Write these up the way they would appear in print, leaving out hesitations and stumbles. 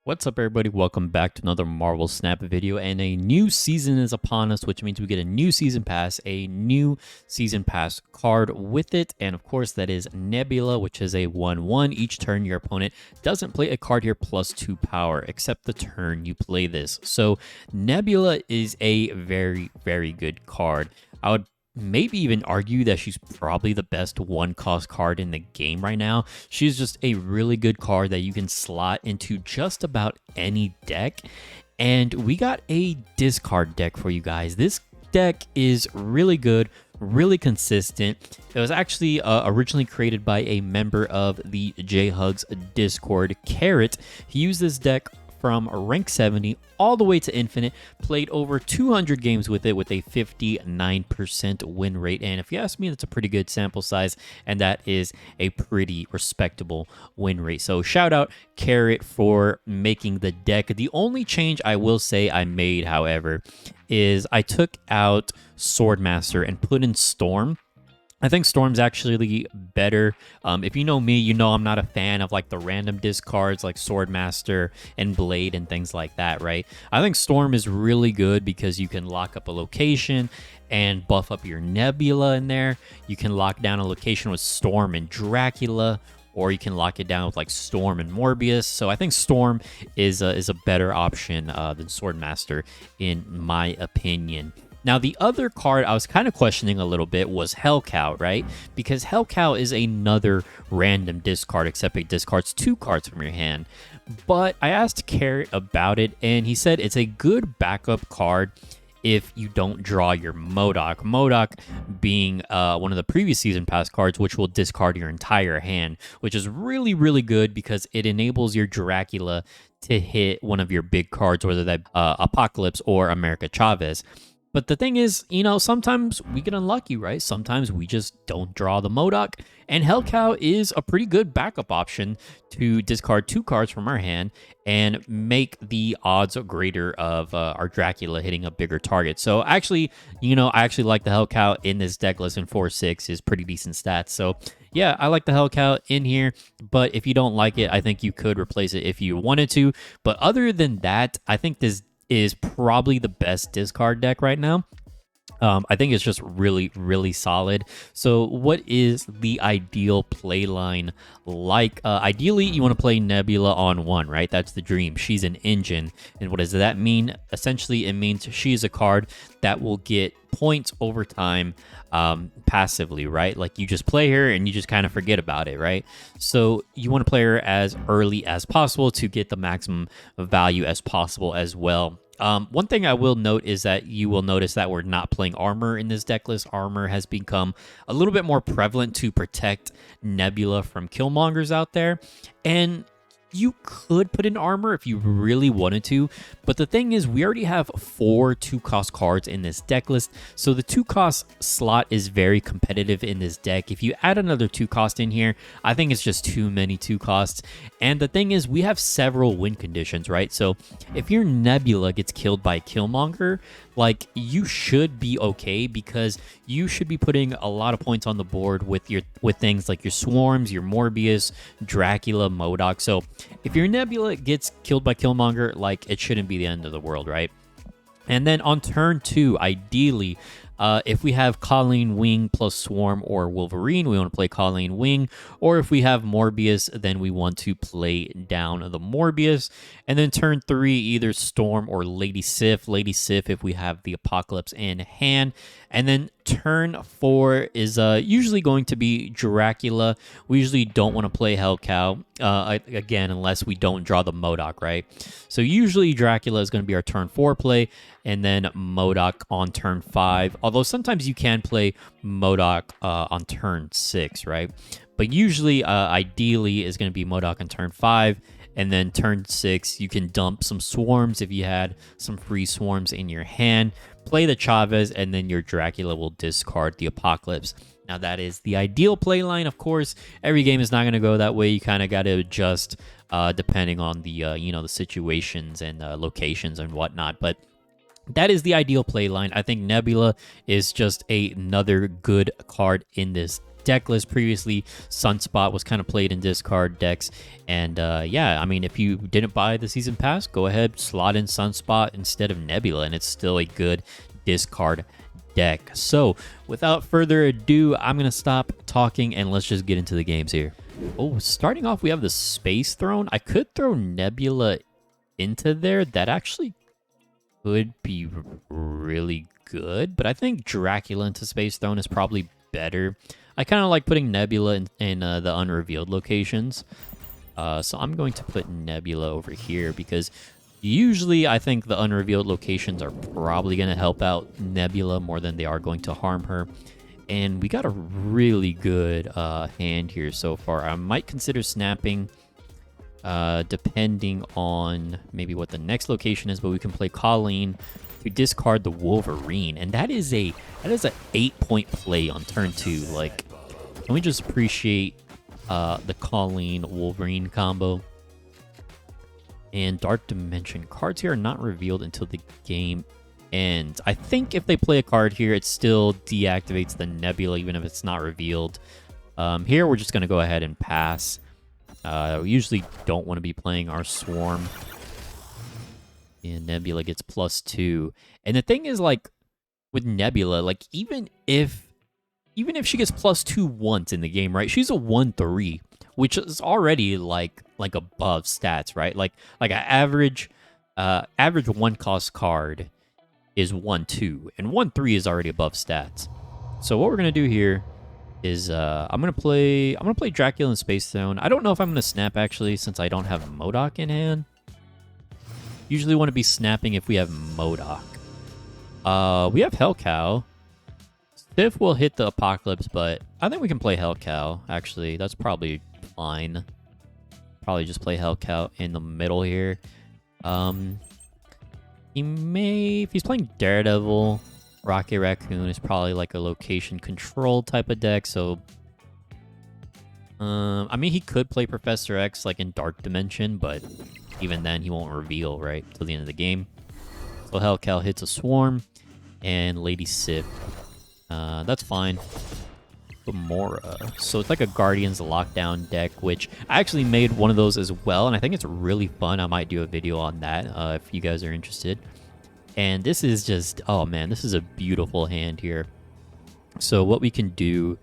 What's up, everybody? Welcome back to another Marvel Snap video, and a new season is upon us, which means we get a new season pass card with it, and of course that is Nebula, which is a 1/1. Each turn your opponent doesn't play a card here plus 2 power, except the turn you play this. So Nebula is a very, very good card. I would maybe even argue that she's probably the best one-cost card in the game right now. She's just a really good card that you can slot into just about any deck. And we got a discard deck for you guys. This deck is really good, really consistent. It was actually originally created by a member of the J-Hugs Discord, Carrot. He used this deck from rank 70 all the way to infinite, played over 200 games with it with a 59% win rate. And if you ask me, that's a pretty good sample size, and that is a pretty respectable win rate. So shout out Carrot for making the deck. The only change I will say I made, however, is I took out Swordmaster and put in Storm. I think Storm's actually better. If you know me, you know I'm not a fan of like the random discards like Swordmaster and Blade and things like that, right? I think Storm is really good because you can lock up a location and buff up your Nebula in there. You can lock down a location with Storm and Dracula, or you can lock it down with like Storm and Morbius. So I think Storm is a better option than Swordmaster in my opinion. Now, the other card I was kind of questioning a little bit was Hellcow, right? Because Hellcow is another random discard, except it discards 2 cards from your hand. But I asked Carrot about it, and he said it's a good backup card if you don't draw your M.O.D.O.K. M.O.D.O.K being one of the previous season pass cards, which will discard your entire hand, which is really, really good because it enables your Dracula to hit one of your big cards, whether that Apocalypse or America Chavez. But the thing is, you know, sometimes we get unlucky, right? Sometimes we just don't draw the M.O.D.O.K. And Hellcow is a pretty good backup option to discard 2 cards from our hand and make the odds greater of our Dracula hitting a bigger target. So actually, you know, I actually like the Hellcow in this deck list, and 4/6 is pretty decent stats. So yeah, I like the Hellcow in here, but if you don't like it, I think you could replace it if you wanted to. But other than that, I think this is probably the best discard deck right now. I think it's just really, really solid. So what is the ideal play line like? Ideally, you want to play Nebula on 1, right? That's the dream. She's an engine. And what does that mean? Essentially, it means she's a card that will get points over time passively, right? Like you just play her and you just kind of forget about it, right? So you want to play her as early as possible to get the maximum value as possible as well. One thing I will note is that you will notice that we're not playing armor in this deck list. Armor has become a little bit more prevalent to protect Nebula from Killmongers out there. And you could put in armor if you really wanted to, but the thing is we already have 4 2-cost cards in this deck list, so the 2-cost slot is very competitive in this deck. If you add another 2-cost in here, I think it's just too many 2-costs. And the thing is we have several win conditions, right? So if your Nebula gets killed by Killmonger, like you should be okay, because you should be putting a lot of points on the board with things like your Swarms, your Morbius, Dracula, M.O.D.O.K. So if your Nebula gets killed by Killmonger, like it shouldn't be the end of the world, right? And then on turn 2, ideally, if we have Colleen Wing plus Swarm or Wolverine, we want to play Colleen Wing. Or if we have Morbius, then we want to play down the Morbius. And then turn 3, either Storm or Lady Sif. Lady Sif if we have the Apocalypse in hand. And then turn 4 is usually going to be Dracula. We usually don't want to play Hellcow, again, unless we don't draw the M.O.D.O.K, right? So usually Dracula is going to be our turn 4 play, and then M.O.D.O.K on turn 5. Although sometimes you can play M.O.D.O.K on turn 6, right? But usually, ideally, is going to be M.O.D.O.K on turn 5. And then turn 6, you can dump some Swarms if you had some free Swarms in your hand. Play the Chavez, and then your Dracula will discard the Apocalypse. Now, that is the ideal play line. Of course, every game is not going to go that way. You kind of got to adjust depending on the the situations and locations and whatnot. But that is the ideal play line. I think Nebula is just another good card in this deck list previously, Sunspot was kind of played in discard decks. And yeah, I mean, if you didn't buy the season pass, go ahead, slot in Sunspot instead of Nebula, and it's still a good discard deck. So without further ado, I'm going to stop talking and let's just get into the games here. Oh, starting off, we have the Space Throne. I could throw Nebula into there. That actually could be really good, but I think Dracula into Space Throne is probably better. I kind of like putting Nebula in the unrevealed locations. So I'm going to put Nebula over here because usually I think the unrevealed locations are probably going to help out Nebula more than they are going to harm her. And we got a really good hand here so far. I might consider snapping depending on maybe what the next location is, but we can play Colleen to discard the Wolverine, and that is a 8-point play on turn 2. Like, can we just appreciate the Colleen Wolverine combo? And Dark Dimension cards here are not revealed until the game ends. I think if they play a card here, it still deactivates the Nebula even if it's not revealed. Here we're just gonna go ahead and pass. We usually don't want to be playing our Swarm. And Nebula gets +2. And the thing is, like, with Nebula, like, even if she gets +2 once in the game, right? She's a 1/3, which is already like above stats, right? Like an average 1-cost card is 1/2, and 1/3 is already above stats. So what we're gonna do here is I'm gonna play Dracula and Space Throne. I don't know if I'm gonna snap actually, since I don't have M.O.D.O.K in hand. Usually want to be snapping if we have M.O.D.O.K. We have Hellcow. Sif will hit the Apocalypse, but I think we can play Hellcow. Actually, that's probably fine. Probably just play Hellcow in the middle here. He may, if he's playing Daredevil, Rocket Raccoon is probably like a location control type of deck, so I mean, he could play Professor X like in Dark Dimension, but even then he won't reveal right till the end of the game. So Hellcow hits a Swarm and Lady Sif. That's fine. Gamora. So it's like a Guardians Lockdown deck, which I actually made one of those as well, and I think it's really fun. I might do a video on that if you guys are interested. And this is just, oh man, this is a beautiful hand here. So what we can do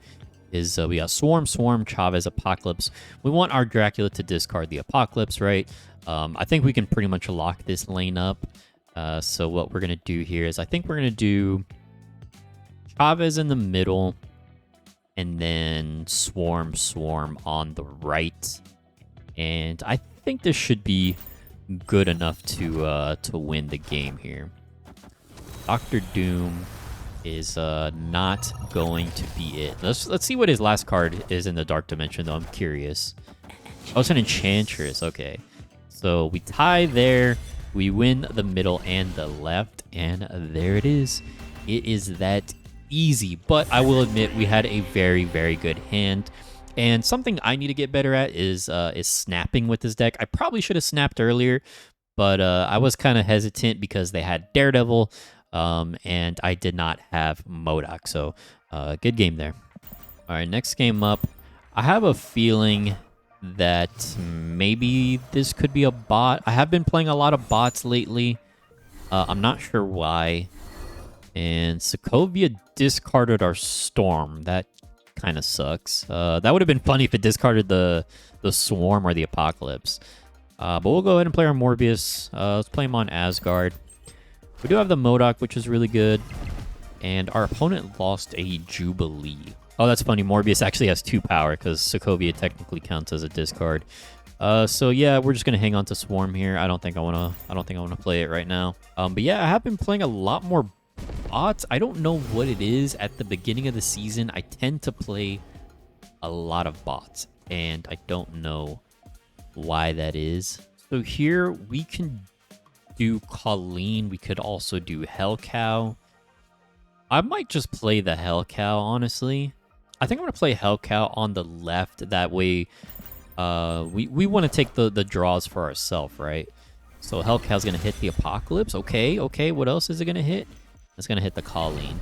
is we got Swarm, Chavez, Apocalypse. We want our Dracula to discard the Apocalypse, right? I think we can pretty much lock this lane up. So what we're going to do here is I think we're going to do Chavez in the middle and then Swarm on the right. And I think this should be good enough to win the game here. Dr. Doom is not going to be it. Let's see what his last card is in the Dark Dimension, though. I'm curious. Oh, it's an Enchantress. Okay. So we tie there. We win the middle and the left. And there it is. It is that easy. But I will admit we had a very, very good hand. And something I need to get better at is snapping with this deck. I probably should have snapped earlier, but I was kind of hesitant because they had Daredevil, and I did not have M.O.D.O.K. So good game there. All right, next game up. I have a feeling that maybe this could be a bot. I have been playing a lot of bots lately. I'm not sure why. And Sokovia discarded our Storm. That kind of sucks. That would have been funny if it discarded the Swarm or the Apocalypse. But we'll go ahead and play our Morbius. Let's play him on Asgard. We do have the M.O.D.O.K, which is really good. And our opponent lost a Jubilee. Oh, that's funny. Morbius actually has 2 power because Sokovia technically counts as a discard. So yeah, we're just gonna hang on to Swarm here. I don't think I wanna play it right now. But yeah, I have been playing a lot more bots. I don't know what it is. At the beginning of the season, I tend to play a lot of bots, and I don't know why that is. So here we can do Colleen. We could also do Hellcow. I might just play the Hellcow, honestly. I think I'm going to play Hellcow on the left. That way, we want to take the draws for ourselves, right? So Hellcow's going to hit the Apocalypse. Okay. What else is it going to hit? It's going to hit the Colleen.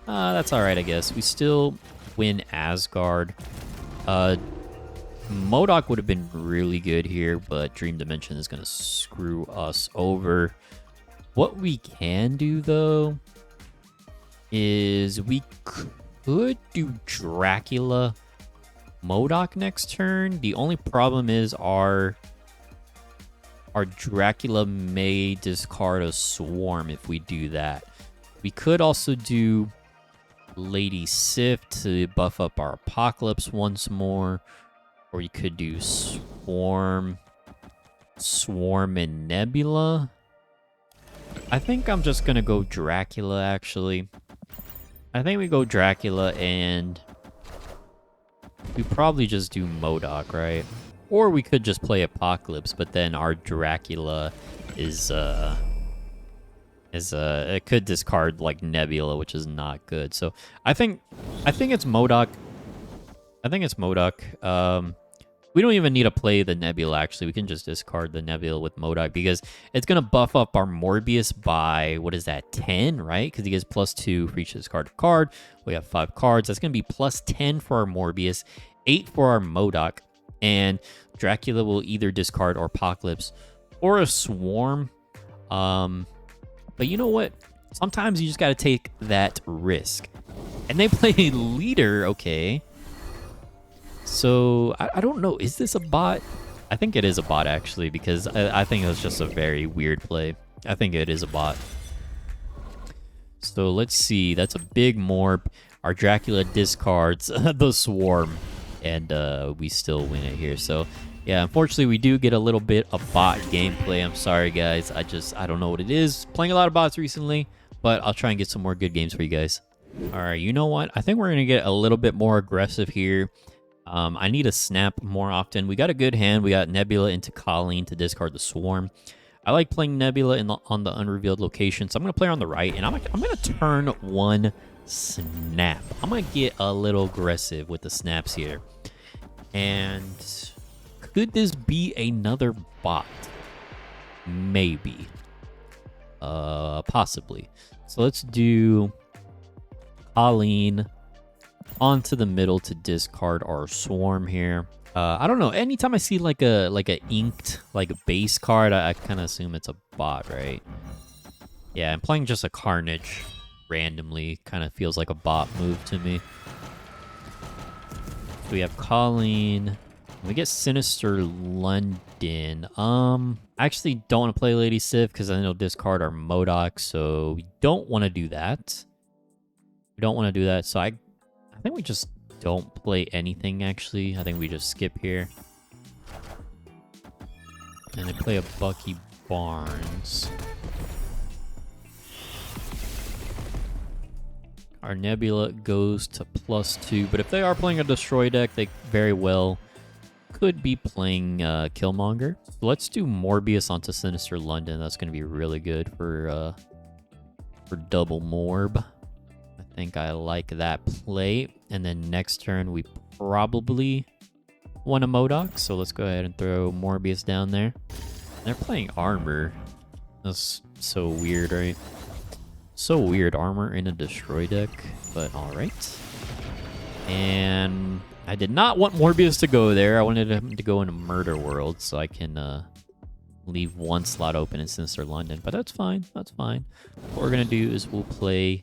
That's all right, I guess. We still win Asgard. M.O.D.O.K would have been really good here, but Dream Dimension is going to screw us over. What we can do, though, is we could do Dracula M.O.D.O.K next turn. The only problem is our Dracula may discard a Swarm if we do that. We could also do Lady Sif to buff up our Apocalypse once more. Or you could do Swarm and Nebula. I think I'm just going to go Dracula, actually. I think we go Dracula, and we probably just do M.O.D.O.K, right? Or we could just play Apocalypse, but then our Dracula it could discard like Nebula, which is not good. So I think it's M.O.D.O.K. I think it's M.O.D.O.K. We don't even need to play the Nebula, actually. We can just discard the Nebula with M.O.D.O.K because it's going to buff up our Morbius by, what is that, 10, right? Because he gets +2 for each discarded card. We have 5 cards. That's going to be +10 for our Morbius, 8 for our M.O.D.O.K. And Dracula will either discard or Apocalypse or a Swarm. But you know what? Sometimes you just got to take that risk. And they play Leader, okay. So, I don't know. Is this a bot? I think it is a bot, actually, because I think it was just a very weird play. I think it is a bot. So, let's see. That's a big Morb. Our Dracula discards the Swarm, and we still win it here. So, yeah, unfortunately, we do get a little bit of bot gameplay. I'm sorry, guys. I don't know what it is. Playing a lot of bots recently, but I'll try and get some more good games for you guys. All right, you know what? I think we're going to get a little bit more aggressive here. I need to snap more often. We got a good hand. We got Nebula into Colleen to discard the Swarm. I like playing Nebula on the unrevealed location, so I'm going to play her on the right, and I'm going to turn 1 snap. I'm going to get a little aggressive with the snaps here. And could this be another bot? Maybe. Possibly. So let's do Colleen onto the middle to discard our Swarm here. I don't know. Anytime I see like a inked base card, I kind of assume it's a bot, right? Yeah, I'm playing just a Carnage randomly. Kind of feels like a bot move to me. So we have Colleen. We get Sinister London. I actually don't want to play Lady Sif because I know discard our M.O.D.O.K, so we don't want to do that. We don't want to do that, so I think we just don't play anything, actually. I think we just skip here. And they play a Bucky Barnes. Our Nebula goes to +2, but if they are playing a Destroy deck, they very well could be playing Killmonger. So let's do Morbius onto Sinister London. That's going to be really good for double Morb. I think I like that play. And then next turn, we probably want a M.O.D.O.K, so let's go ahead and throw Morbius down there. They're playing Armor. That's so weird, right? So weird, Armor in a Destroy deck, but alright. And I did not want Morbius to go there. I wanted him to go into Murder World so I can leave one slot open in Sinister London, but that's fine. That's fine. What we're going to do is we'll play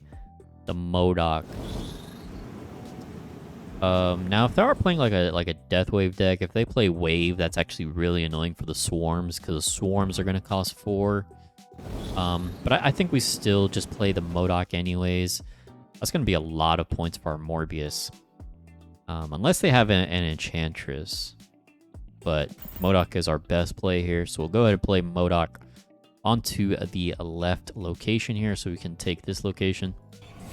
the M.O.D.O.K. Now, if they are playing like a Death Wave deck, if they play Wave, that's actually really annoying for the Swarms because the Swarms are going to cost 4. But I think we still just play the M.O.D.O.K anyways. That's going to be a lot of points for our Morbius. Unless they have an Enchantress. But M.O.D.O.K is our best play here, so we'll go ahead and play M.O.D.O.K onto the left location here so we can take this location.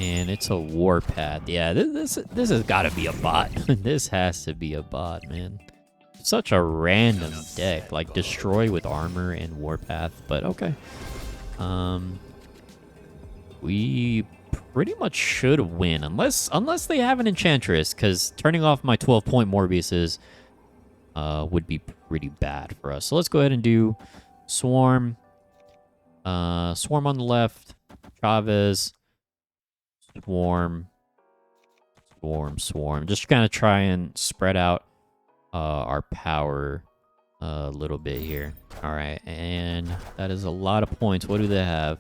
And it's a Warpath. Yeah, this has got to be a bot. This has to be a bot, man. Such a random deck. Like, Destroy with Armor and Warpath. But, okay. We pretty much should win. Unless they have an Enchantress. Because turning off my 12-point Morbiuses would be pretty bad for us. So let's go ahead and do Swarm. Swarm on the left. Chavez. Swarm. Swarm. Just kind of try and spread out our power a little bit here. All right, and that is a lot of points. What do they have?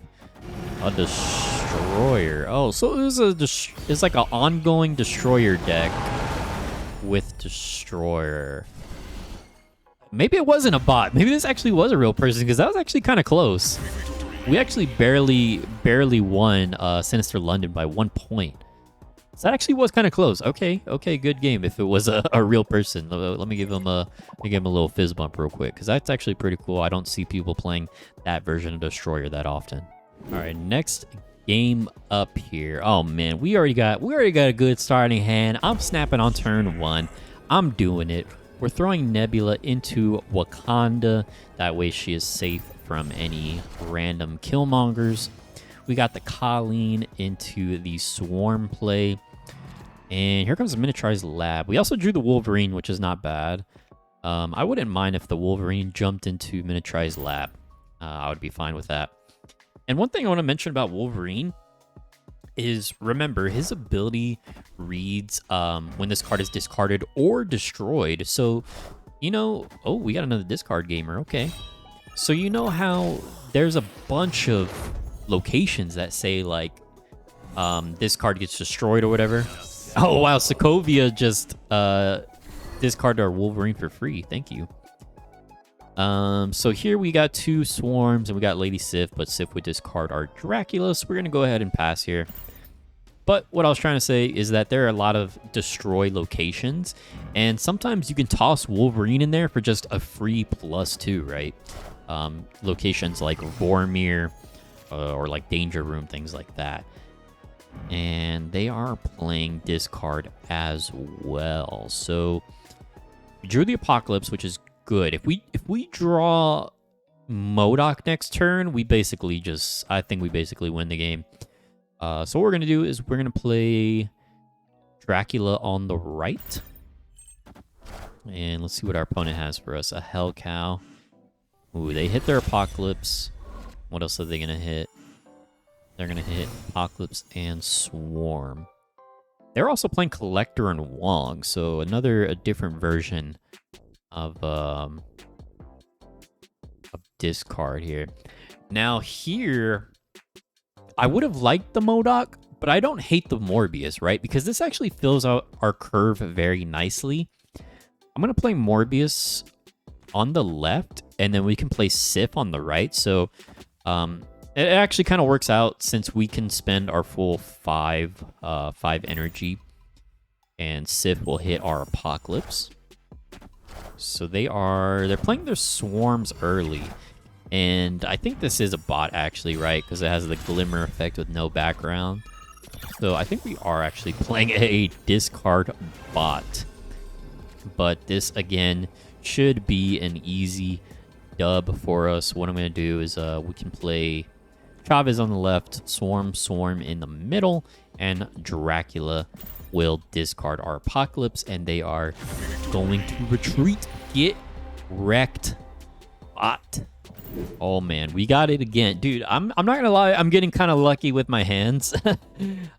A destroyer. Oh, so it's like an ongoing destroyer deck with destroyer. Maybe it wasn't a bot. Maybe this actually was a real person, because that was actually kind of close. We actually barely won Sinister London by 1 point. So that actually was kind of close. Okay, good game. If it was a real person, let me give him a little fizz bump real quick, because that's actually pretty cool. I don't see people playing that version of Destroyer that often. All right, next game up here. Oh man, we already got a good starting hand. I'm snapping on turn 1. I'm doing it. We're throwing Nebula into Wakanda. That way she is safe from any random killmongers. We got the Colleen into the Swarm play. And here comes the Miniaturized Lab. We also drew the Wolverine, which is not bad. I wouldn't mind if the Wolverine jumped into Miniaturized Lab. I would be fine with that. And one thing I want to mention about Wolverine is, remember, his ability reads when this card is discarded or destroyed. So, you know... Oh, we got another discard gamer. Okay. So you know how there's a bunch of locations that say, like, this card gets destroyed or whatever? Oh, wow. Sokovia just discarded our Wolverine for free. Thank you. So here we got 2 Swarms, and we got Lady Sif, but Sif would discard our Dracula, so we're going to go ahead and pass here. But what I was trying to say is that there are a lot of destroy locations, and sometimes you can toss Wolverine in there for just a free +2, right? Locations like Vormir, or like Danger Room, things like that. And they are playing discard as well. So we drew the Apocalypse, which is good. If we draw M.O.D.O.K next turn, I think we basically win the game. So what we're gonna do is we're gonna play Dracula on the right. And let's see what our opponent has for us. A Hellcow. Ooh, they hit their Apocalypse. What else are they gonna hit? They're going to hit Apocalypse and Swarm. They're also playing Collector and Wong, so a different version of discard here. Now here, I would have liked the M.O.D.O.K, but I don't hate the Morbius, right? Because this actually fills out our curve very nicely. I'm going to play Morbius on the left, and then we can play Sif on the right. So, it actually kind of works out, since we can spend our full 5 energy, and Sif will hit our Apocalypse. So they're playing their Swarms early, and I think this is a bot actually, right? Because it has the glimmer effect with no background. So I think we are actually playing a discard bot. But this again should be an easy dub for us. What I'm going to do is we can play Chavez on the left, Swarm in the middle, and Dracula will discard our Apocalypse, and they are going to retreat. Get wrecked, bot. Oh man, we got it again. Dude, I'm not gonna lie, I'm getting kind of lucky with my hands.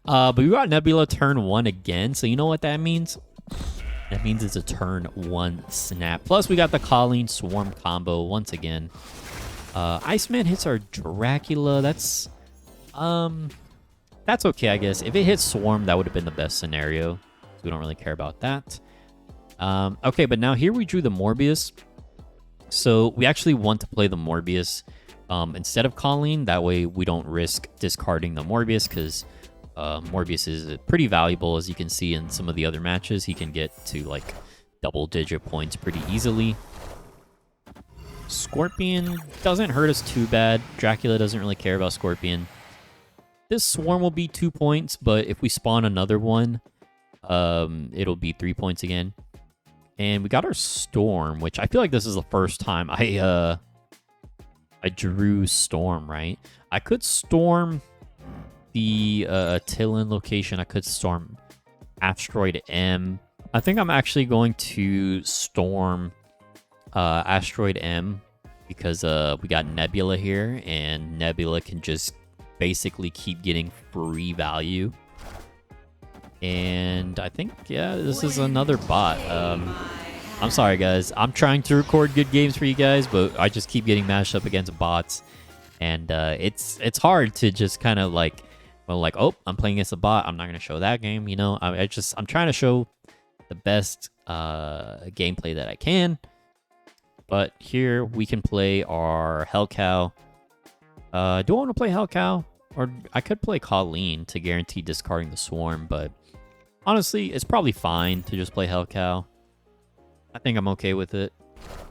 But we got Nebula turn 1 again, so you know what that means? That means it's a turn 1 snap. Plus, we got the Colleen Swarm combo once again. Iceman hits our Dracula. That's okay, I guess. If it hits Swarm, that would have been the best scenario. So we don't really care about that. Okay, but now here we drew the Morbius. So we actually want to play the Morbius instead of Colleen. That way we don't risk discarding the Morbius, because Morbius is pretty valuable, as you can see in some of the other matches. He can get to like double-digit points pretty easily. Scorpion doesn't hurt us too bad. Dracula doesn't really care about Scorpion. This Swarm will be 2 points, but if we spawn another one, it'll be 3 points again. And we got our Storm, which I feel like this is the first time I drew Storm, right? I could Storm the Attilan location. I could Storm Asteroid M. I think I'm actually going to Storm Asteroid M, because we got Nebula here, and Nebula can just basically keep getting free value. And I think, yeah, this is another bot. I'm sorry, guys. I'm trying to record good games for you guys, but I just keep getting mashed up against bots. And it's hard to just kind of like, well, like, oh, I'm playing against a bot. I'm not going to show that game, you know? I'm trying to show the best gameplay that I can. But here we can play our Hellcow. Do I want to play Hellcow? Or I could play Colleen to guarantee discarding the Swarm, but honestly, it's probably fine to just play Hellcow. I think I'm okay with it.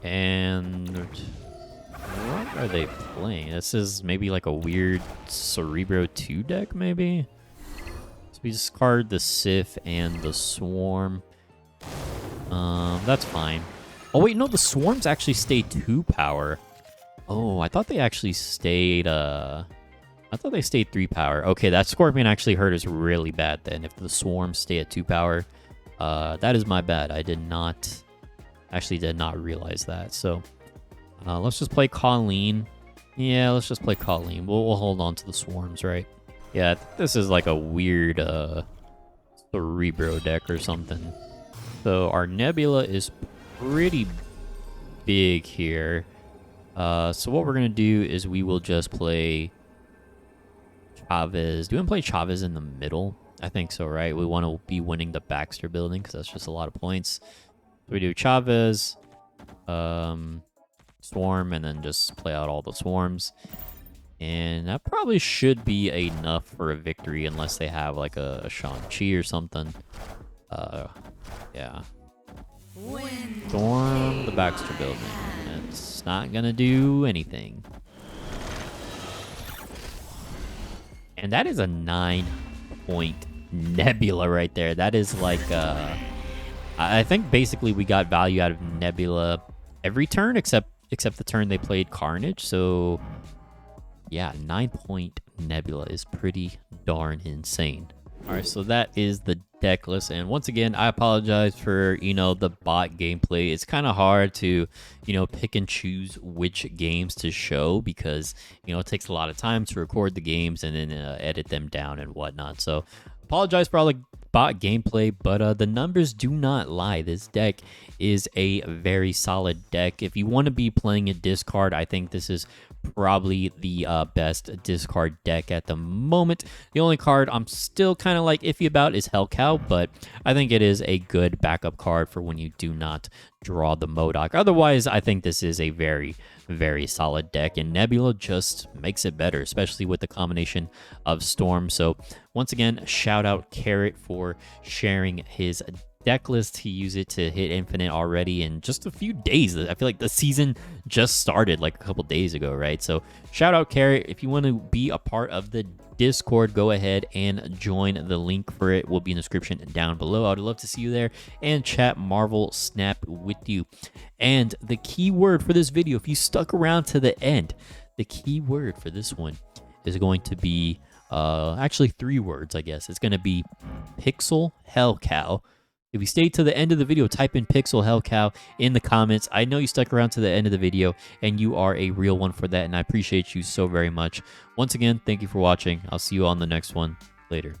And what are they playing? This is maybe like a weird Cerebro 2 deck, maybe? So we discard the Sif and the Swarm. That's fine. Oh, wait, no, the Swarms actually stay 2 power. Oh, I thought they actually stayed, I thought they stayed 3 power. Okay, that Scorpion actually hurt us really bad then. If the Swarms stay at 2 power, that is my bad. I did not realize that. So, let's just play Colleen. Yeah, let's just play Colleen. We'll hold on to the Swarms, right? Yeah, this is like a weird, Cerebro deck or something. So, our Nebula is pretty big here. So what we're going to do is we will just play Chavez. Do we want to play Chavez in the middle? I think so, right? We want to be winning the Baxter building because that's just a lot of points. So we do Chavez, Swarm, and then just play out all the Swarms. And that probably should be enough for a victory unless they have like a Shang-Chi or something. Yeah. Storm the Baxter building. It's not gonna do anything. And that is a 9-point Nebula right there. That is like, I think basically we got value out of Nebula every turn except the turn they played Carnage. So yeah, 9-point Nebula is pretty darn insane. All right, so that is the deck list. And once again, I apologize for, the bot gameplay. It's kind of hard to, pick and choose which games to show because, it takes a lot of time to record the games and then edit them down and whatnot. So apologize for all the bot gameplay, but the numbers do not lie. This deck is a very solid deck. If you want to be playing a discard, I think this is probably the best discard deck at the moment. The only card I'm still kind of like iffy about is Hellcow, but I think it is a good backup card for when you do not draw the M.O.D.O.K. Otherwise, I think this is a very, very solid deck, and Nebula just makes it better, especially with the combination of Storm. So once again, shout out Carrot for sharing his deck list. He used it to hit infinite already in just a few days. I feel like the season just started like a couple days ago, right? So shout out Carrot. If you want to be a part of the Discord, go ahead and join. The link for it will be in the description down below. I would love to see you there and chat Marvel Snap with you. And the key word for this video, if you stuck around to the end, the key word for this one is going to be actually 3 words, I guess. It's going to be Pixel Hellcow. If you stayed to the end of the video, type in Pixel Hellcow in the comments. I know you stuck around to the end of the video, and you are a real one for that, and I appreciate you so very much. Once again, thank you for watching. I'll see you on the next one. Later.